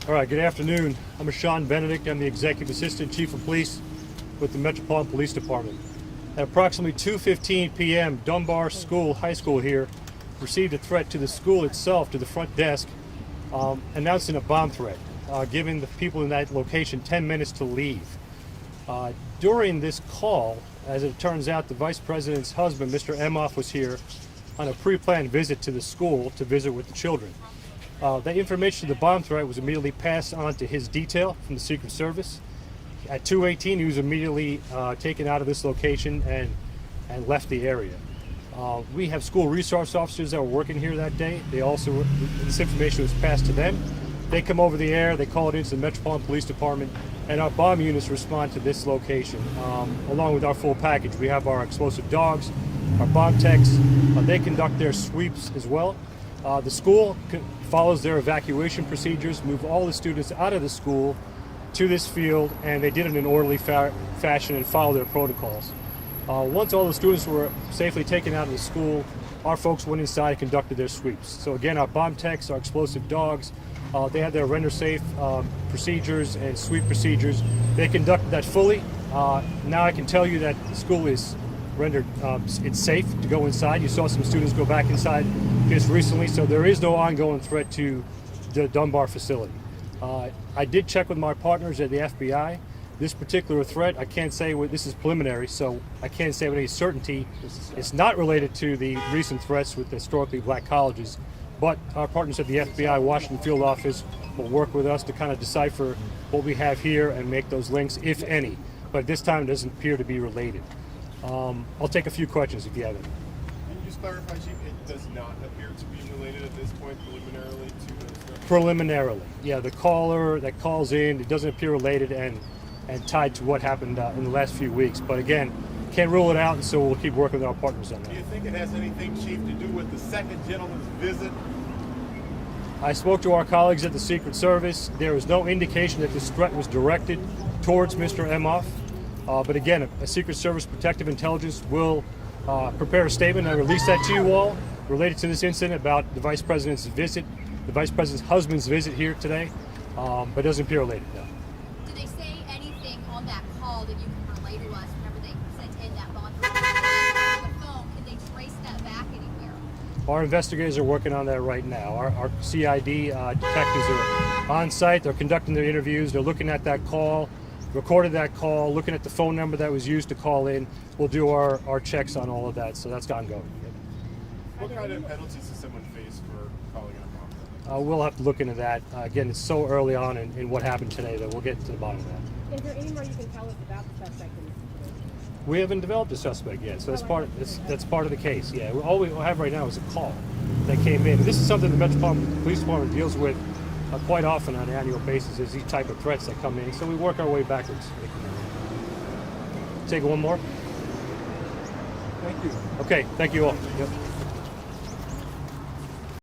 All right, good afternoon. I'm Ashan Benedict. I'm the Executive Assistant Chief of Police with the Metropolitan Police Department. At approximately 2:15 p.m., Dunbar High School here received a threat to the school itself, to the front desk, announcing a bomb threat, giving the people in that location 10 minutes to leave. During this call, as it turns out, the Vice President's husband, Mr. Emhoff, was here on a pre-planned visit to the school to visit with the children. That information of the bomb threat was immediately passed on to his detail from the Secret Service. At 2:18, he was immediately taken out of this location and left the area. We have school resource officers that were working here that day. This information was passed to them. They come over the air, they call it into the Metropolitan Police Department, and our bomb units respond to this location, along with our full package. We have our explosive dogs, our bomb techs. They conduct their sweeps as well. The school follows their evacuation procedures, move all the students out of the school to this field, and they did it in an orderly fashion and follow their protocols. Once all the students were safely taken out of the school, our folks went inside and conducted their sweeps. So again, our bomb techs, our explosive dogs, they had their render safe procedures and sweep procedures. They conducted that fully. Now I can tell you that the school is rendered it's safe to go inside. You saw some students go back inside just recently, so there is no ongoing threat to the Dunbar facility. I did check with my partners at the FBI. This particular threat, I can't say this is preliminary, so I can't say with any certainty. It's not related to the recent threats with historically black colleges, but our partners at the FBI Washington Field Office will work with us to kind of decipher what we have here and make those links, if any. But at this time, it doesn't appear to be related. I'll take a few questions if you have any. Can you just clarify, Chief, it does not appear to be related at this point preliminarily to those threats? Preliminarily, yeah. The caller that calls in, it doesn't appear related and tied to what happened in the last few weeks. But again, can't rule it out, and so we'll keep working with our partners on that. Do you think it has anything, Chief, to do with the second gentleman's visit? I spoke to our colleagues at the Secret Service. There was no indication that this threat was directed towards Mr. Emhoff. But again, a Secret Service protective intelligence will prepare a statement and release that to you all related to this incident about the Vice President's visit, the Vice President's husband's visit here today, but it doesn't appear related, no. Did they say anything on that call that you can relay to us whenever they sent in that bond on the phone? Can they trace that back anywhere? Our investigators are working on that right now. Our CID detectives are on site. They're conducting their interviews. They're looking at that call, recorded that call, looking at the phone number that was used to call in. We'll do our checks on all of that, so that's ongoing. What kind of penalties does someone face for calling in a bomb? We'll have to look into that. Again, it's so early on in what happened today that we'll get to the bottom of that. Is there any more you can tell us about the suspect in this situation? We haven't developed a suspect yet, so that's part of the case. Yeah, all we have right now is a call that came in. This is something the Metropolitan Police Department deals with quite often on an annual basis, is these type of threats that come in. So we work our way backwards. Take one more. Thank you. Okay, thank you all. Yep.